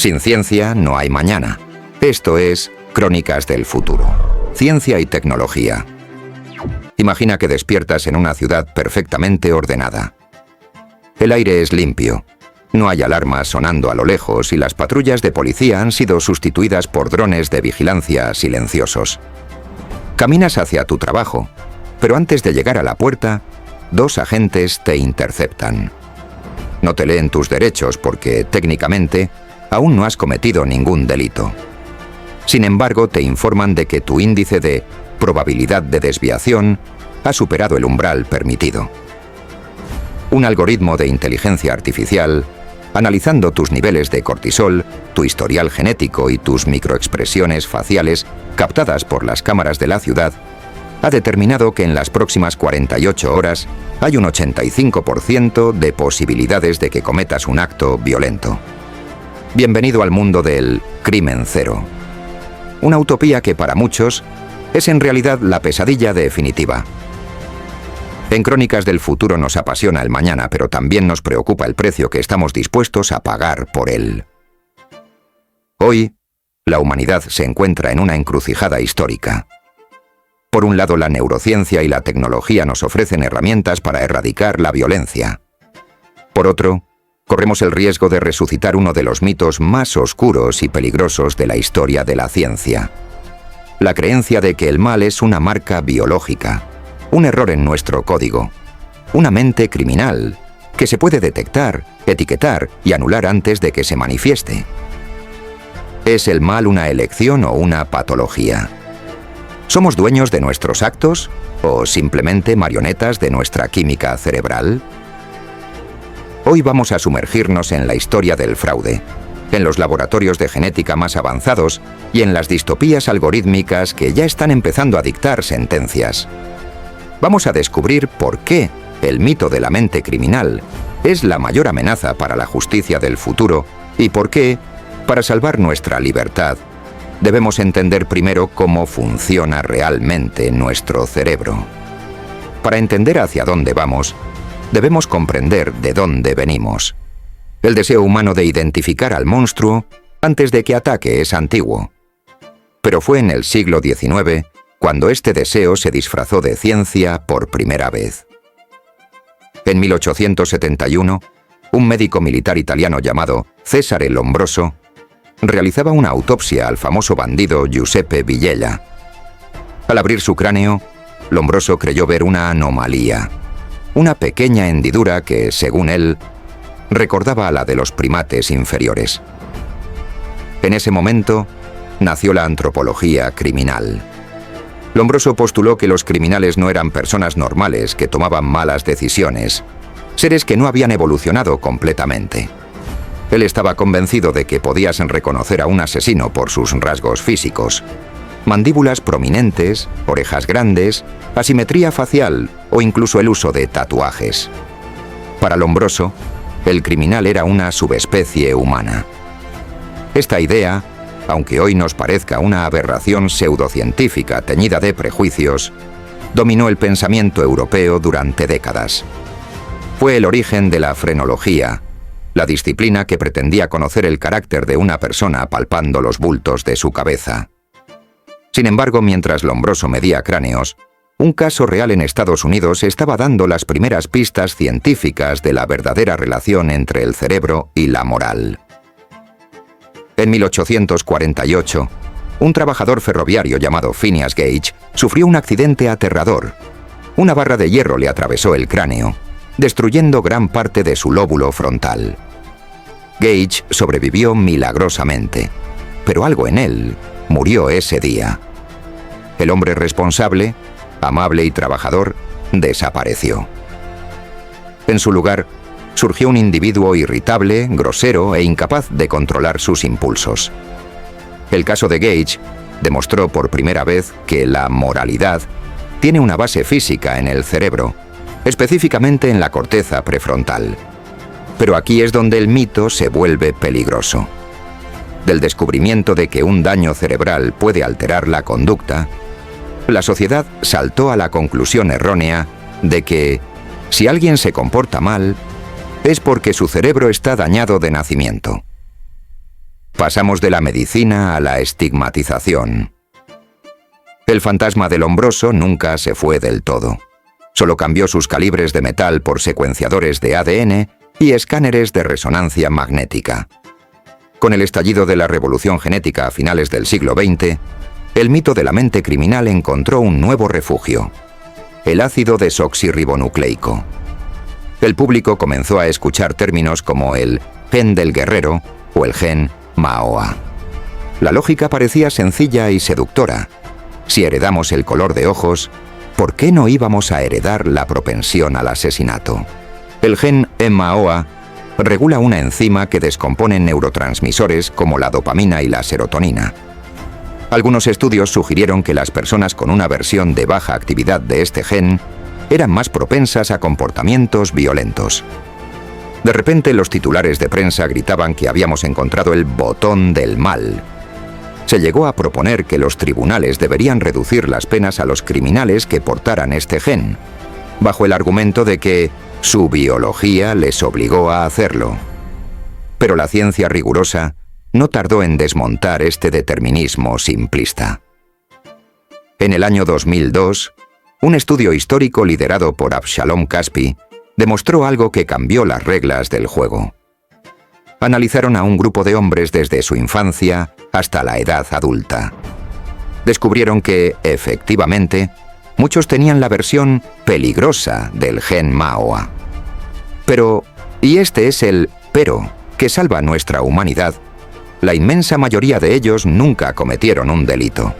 Sin ciencia no hay mañana. Esto es Crónicas del Futuro. Ciencia y tecnología. Imagina que despiertas en una ciudad perfectamente ordenada. El aire es limpio. No hay alarmas sonando a lo lejos y las patrullas de policía han sido sustituidas por drones de vigilancia silenciosos. Caminas hacia tu trabajo, pero antes de llegar a la puerta, 2 agentes te interceptan. No te leen tus derechos porque, técnicamente, aún no has cometido ningún delito. Sin embargo, te informan de que tu índice de probabilidad de desviación ha superado el umbral permitido. Un algoritmo de inteligencia artificial, analizando tus niveles de cortisol, tu historial genético y tus microexpresiones faciales captadas por las cámaras de la ciudad, ha determinado que en las próximas 48 horas hay un 85% de posibilidades de que cometas un acto violento. Bienvenido al mundo del crimen cero. Una utopía que para muchos es en realidad la pesadilla definitiva. En Crónicas del Futuro nos apasiona el mañana, pero también nos preocupa el precio que estamos dispuestos a pagar por él. Hoy, la humanidad se encuentra en una encrucijada histórica. Por un lado, la neurociencia y la tecnología nos ofrecen herramientas para erradicar la violencia. Por otro, corremos el riesgo de resucitar uno de los mitos más oscuros y peligrosos de la historia de la ciencia. La creencia de que el mal es una marca biológica, un error en nuestro código, una mente criminal que se puede detectar, etiquetar y anular antes de que se manifieste. ¿Es el mal una elección o una patología? ¿Somos dueños de nuestros actos o simplemente marionetas de nuestra química cerebral? Hoy vamos a sumergirnos en la historia del fraude, en los laboratorios de genética más avanzados y en las distopías algorítmicas que ya están empezando a dictar sentencias. Vamos a descubrir por qué el mito de la mente criminal es la mayor amenaza para la justicia del futuro y por qué, para salvar nuestra libertad, debemos entender primero cómo funciona realmente nuestro cerebro. Para entender hacia dónde vamos, debemos comprender de dónde venimos. El deseo humano de identificar al monstruo antes de que ataque es antiguo. Pero fue en el siglo XIX cuando este deseo se disfrazó de ciencia por primera vez. En 1871, un médico militar italiano llamado Cesare Lombroso realizaba una autopsia al famoso bandido Giuseppe Villela. Al abrir su cráneo, Lombroso creyó ver una anomalía, una pequeña hendidura que, según él, recordaba a la de los primates inferiores. En ese momento, nació la antropología criminal. Lombroso postuló que los criminales no eran personas normales que tomaban malas decisiones, seres que no habían evolucionado completamente. Él estaba convencido de que podías reconocer a un asesino por sus rasgos físicos: mandíbulas prominentes, orejas grandes, asimetría facial o incluso el uso de tatuajes. Para Lombroso, el criminal era una subespecie humana. Esta idea, aunque hoy nos parezca una aberración pseudocientífica teñida de prejuicios, dominó el pensamiento europeo durante décadas. Fue el origen de la frenología, la disciplina que pretendía conocer el carácter de una persona palpando los bultos de su cabeza. Sin embargo, mientras Lombroso medía cráneos, un caso real en Estados Unidos estaba dando las primeras pistas científicas de la verdadera relación entre el cerebro y la moral. En 1848, un trabajador ferroviario llamado Phineas Gage sufrió un accidente aterrador. Una barra de hierro le atravesó el cráneo, destruyendo gran parte de su lóbulo frontal. Gage sobrevivió milagrosamente, pero algo en él murió ese día. El hombre responsable, amable y trabajador, desapareció. En su lugar, surgió un individuo irritable, grosero e incapaz de controlar sus impulsos. El caso de Gage demostró por primera vez que la moralidad tiene una base física en el cerebro, específicamente en la corteza prefrontal. Pero aquí es donde el mito se vuelve peligroso. Del descubrimiento de que un daño cerebral puede alterar la conducta, la sociedad saltó a la conclusión errónea de que, si alguien se comporta mal, es porque su cerebro está dañado de nacimiento. Pasamos de la medicina a la estigmatización. El fantasma del Lombroso nunca se fue del todo. Solo cambió sus calibres de metal por secuenciadores de ADN y escáneres de resonancia magnética. Con el estallido de la revolución genética a finales del siglo XX, el mito de la mente criminal encontró un nuevo refugio: el ácido desoxirribonucleico. El público comenzó a escuchar términos como el gen del guerrero o el gen MAOA. La lógica parecía sencilla y seductora. Si heredamos el color de ojos, ¿por qué no íbamos a heredar la propensión al asesinato? El gen MAOA regula una enzima que descompone neurotransmisores como la dopamina y la serotonina. Algunos estudios sugirieron que las personas con una versión de baja actividad de este gen eran más propensas a comportamientos violentos. De repente, los titulares de prensa gritaban que habíamos encontrado el botón del mal. Se llegó a proponer que los tribunales deberían reducir las penas a los criminales que portaran este gen, bajo el argumento de que su biología les obligó a hacerlo. Pero la ciencia rigurosa no tardó en desmontar este determinismo simplista. En el año 2002, un estudio histórico liderado por Avshalom Caspi demostró algo que cambió las reglas del juego. Analizaron a un grupo de hombres desde su infancia hasta la edad adulta. Descubrieron que, efectivamente, muchos tenían la versión peligrosa del gen MAOA. Pero, y este es el pero que salva nuestra humanidad, la inmensa mayoría de ellos nunca cometieron un delito.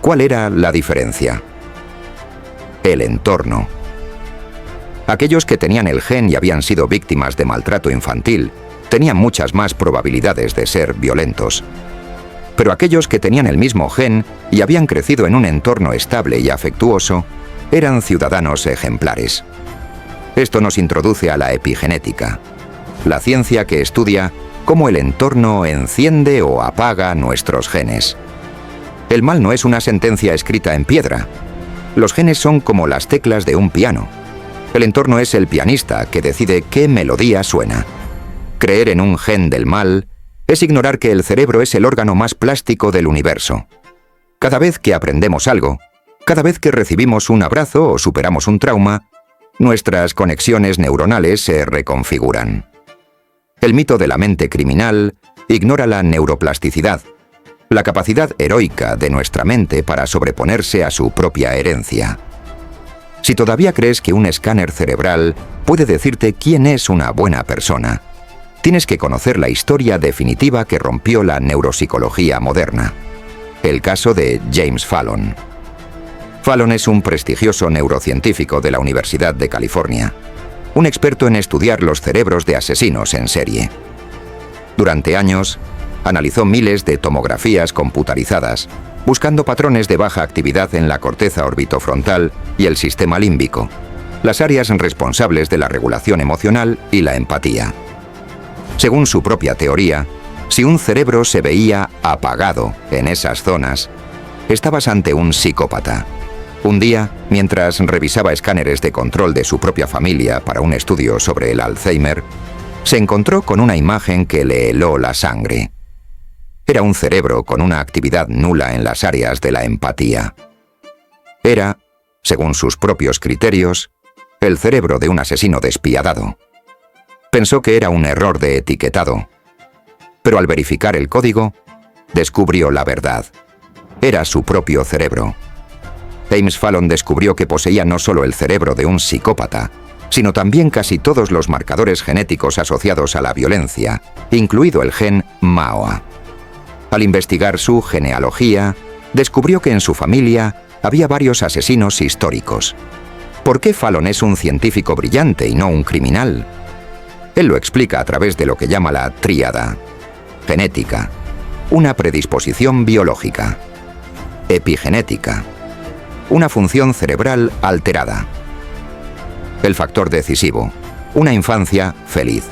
¿Cuál era la diferencia? El entorno. Aquellos que tenían el gen y habían sido víctimas de maltrato infantil tenían muchas más probabilidades de ser violentos. Pero aquellos que tenían el mismo gen y habían crecido en un entorno estable y afectuoso eran ciudadanos ejemplares. Esto nos introduce a la epigenética, la ciencia que estudia cómo el entorno enciende o apaga nuestros genes. El mal no es una sentencia escrita en piedra. Los genes son como las teclas de un piano. El entorno es el pianista que decide qué melodía suena. Creer en un gen del mal es ignorar que el cerebro es el órgano más plástico del universo. Cada vez que aprendemos algo, cada vez que recibimos un abrazo o superamos un trauma, nuestras conexiones neuronales se reconfiguran. El mito de la mente criminal ignora la neuroplasticidad, la capacidad heroica de nuestra mente para sobreponerse a su propia herencia. Si todavía crees que un escáner cerebral puede decirte quién es una buena persona, tienes que conocer la historia definitiva que rompió la neuropsicología moderna. El caso de James Fallon. Fallon es un prestigioso neurocientífico de la Universidad de California, un experto en estudiar los cerebros de asesinos en serie. Durante años, analizó miles de tomografías computarizadas, buscando patrones de baja actividad en la corteza orbitofrontal y el sistema límbico, las áreas responsables de la regulación emocional y la empatía. Según su propia teoría, si un cerebro se veía apagado en esas zonas, estabas ante un psicópata. Un día, mientras revisaba escáneres de control de su propia familia para un estudio sobre el Alzheimer, se encontró con una imagen que le heló la sangre. Era un cerebro con una actividad nula en las áreas de la empatía. Era, según sus propios criterios, el cerebro de un asesino despiadado. Pensó que era un error de etiquetado, pero al verificar el código, descubrió la verdad. Era su propio cerebro. James Fallon descubrió que poseía no solo el cerebro de un psicópata, sino también casi todos los marcadores genéticos asociados a la violencia, incluido el gen MAOA. Al investigar su genealogía, descubrió que en su familia había varios asesinos históricos. ¿Por qué Fallon es un científico brillante y no un criminal? Él lo explica a través de lo que llama la tríada: genética, una predisposición biológica; epigenética, una función cerebral alterada; el factor decisivo, una infancia feliz.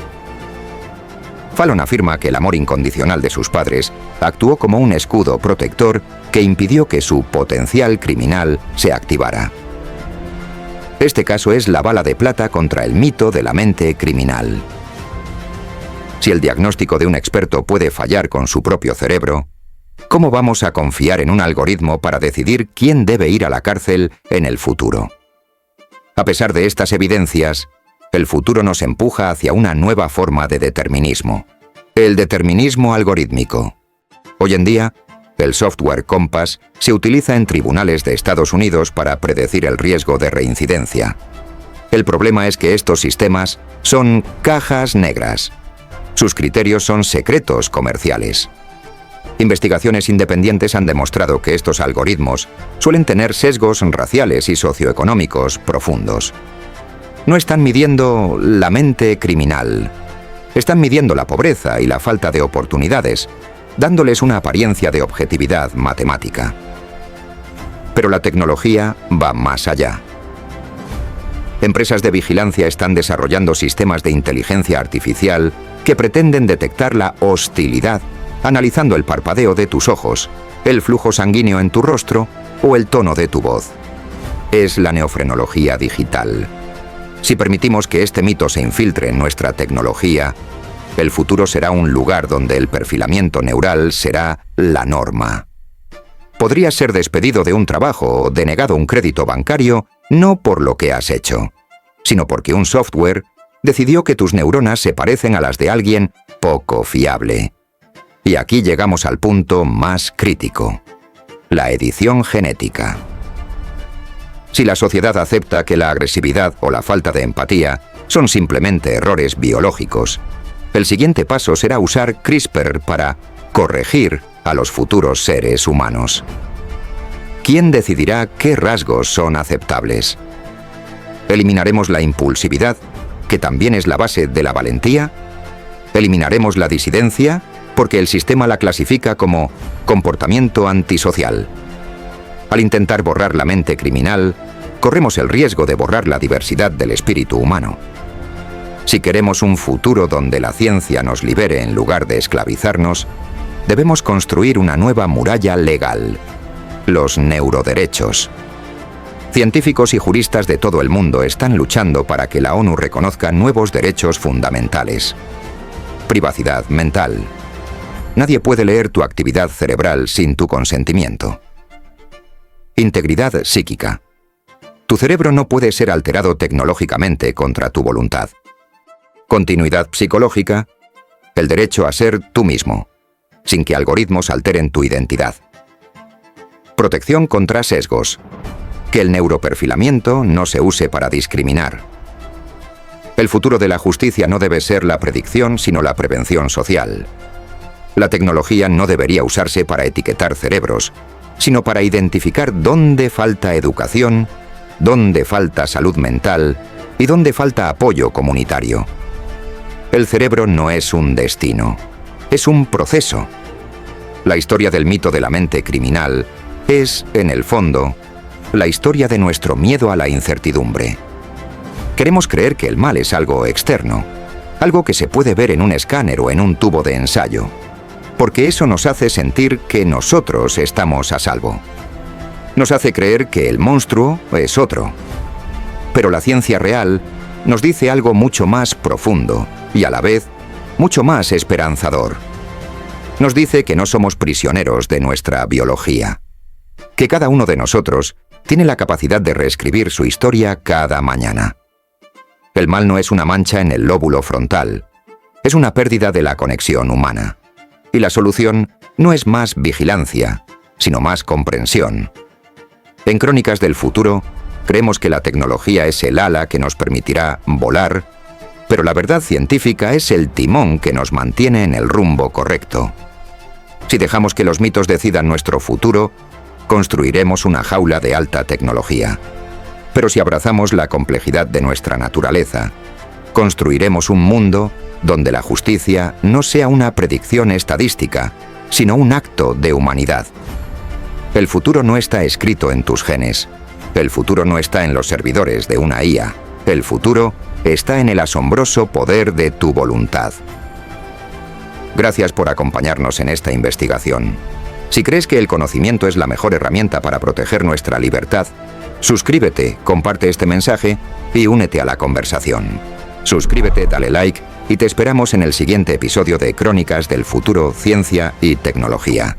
Fallon afirma que el amor incondicional de sus padres actuó como un escudo protector que impidió que su potencial criminal se activara. Este caso es la bala de plata contra el mito de la mente criminal. Si el diagnóstico de un experto puede fallar con su propio cerebro, ¿cómo vamos a confiar en un algoritmo para decidir quién debe ir a la cárcel en el futuro? A pesar de estas evidencias, el futuro nos empuja hacia una nueva forma de determinismo: el determinismo algorítmico. Hoy en día, el software Compass se utiliza en tribunales de Estados Unidos para predecir el riesgo de reincidencia. El problema es que estos sistemas son cajas negras. Sus criterios son secretos comerciales. Investigaciones independientes han demostrado que estos algoritmos suelen tener sesgos raciales y socioeconómicos profundos. No están midiendo la mente criminal. Están midiendo la pobreza y la falta de oportunidades, dándoles una apariencia de objetividad matemática. Pero la tecnología va más allá. Empresas de vigilancia están desarrollando sistemas de inteligencia artificial que pretenden detectar la hostilidad, analizando el parpadeo de tus ojos, el flujo sanguíneo en tu rostro o el tono de tu voz. Es la neofrenología digital. Si permitimos que este mito se infiltre en nuestra tecnología, el futuro será un lugar donde el perfilamiento neural será la norma. Podrías ser despedido de un trabajo o denegado un crédito bancario no por lo que has hecho, sino porque un software decidió que tus neuronas se parecen a las de alguien poco fiable. Y aquí llegamos al punto más crítico: la edición genética. Si la sociedad acepta que la agresividad o la falta de empatía son simplemente errores biológicos, el siguiente paso será usar CRISPR para corregir a los futuros seres humanos. ¿Quién decidirá qué rasgos son aceptables? ¿Eliminaremos la impulsividad, que también es la base de la valentía? ¿Eliminaremos la disidencia, porque el sistema la clasifica como comportamiento antisocial? Al intentar borrar la mente criminal, corremos el riesgo de borrar la diversidad del espíritu humano. Si queremos un futuro donde la ciencia nos libere en lugar de esclavizarnos, debemos construir una nueva muralla legal: los neuroderechos. Científicos y juristas de todo el mundo están luchando para que la ONU reconozca nuevos derechos fundamentales. Privacidad mental. Nadie puede leer tu actividad cerebral sin tu consentimiento. Integridad psíquica. Tu cerebro no puede ser alterado tecnológicamente contra tu voluntad. Continuidad psicológica. El derecho a ser tú mismo, sin que algoritmos alteren tu identidad. Protección contra sesgos. Que el neuroperfilamiento no se use para discriminar. El futuro de la justicia no debe ser la predicción, sino la prevención social. La tecnología no debería usarse para etiquetar cerebros, sino para identificar dónde falta educación, dónde falta salud mental y dónde falta apoyo comunitario. El cerebro no es un destino, es un proceso. La historia del mito de la mente criminal es, en el fondo, la historia de nuestro miedo a la incertidumbre. Queremos creer que el mal es algo externo, algo que se puede ver en un escáner o en un tubo de ensayo, porque eso nos hace sentir que nosotros estamos a salvo. Nos hace creer que el monstruo es otro. Pero la ciencia real nos dice algo mucho más profundo y a la vez mucho más esperanzador. Nos dice que no somos prisioneros de nuestra biología, que cada uno de nosotros tiene la capacidad de reescribir su historia cada mañana. El mal no es una mancha en el lóbulo frontal, es una pérdida de la conexión humana. Y la solución no es más vigilancia, sino más comprensión. En Crónicas del Futuro, creemos que la tecnología es el ala que nos permitirá volar, pero la verdad científica es el timón que nos mantiene en el rumbo correcto. Si dejamos que los mitos decidan nuestro futuro, construiremos una jaula de alta tecnología. Pero si abrazamos la complejidad de nuestra naturaleza, construiremos un mundo donde la justicia no sea una predicción estadística, sino un acto de humanidad. El futuro no está escrito en tus genes. El futuro no está en los servidores de una IA. El futuro está en el asombroso poder de tu voluntad. Gracias por acompañarnos en esta investigación. Si crees que el conocimiento es la mejor herramienta para proteger nuestra libertad, suscríbete, comparte este mensaje y únete a la conversación. Suscríbete, dale like y te esperamos en el siguiente episodio de Crónicas del Futuro, Ciencia y Tecnología.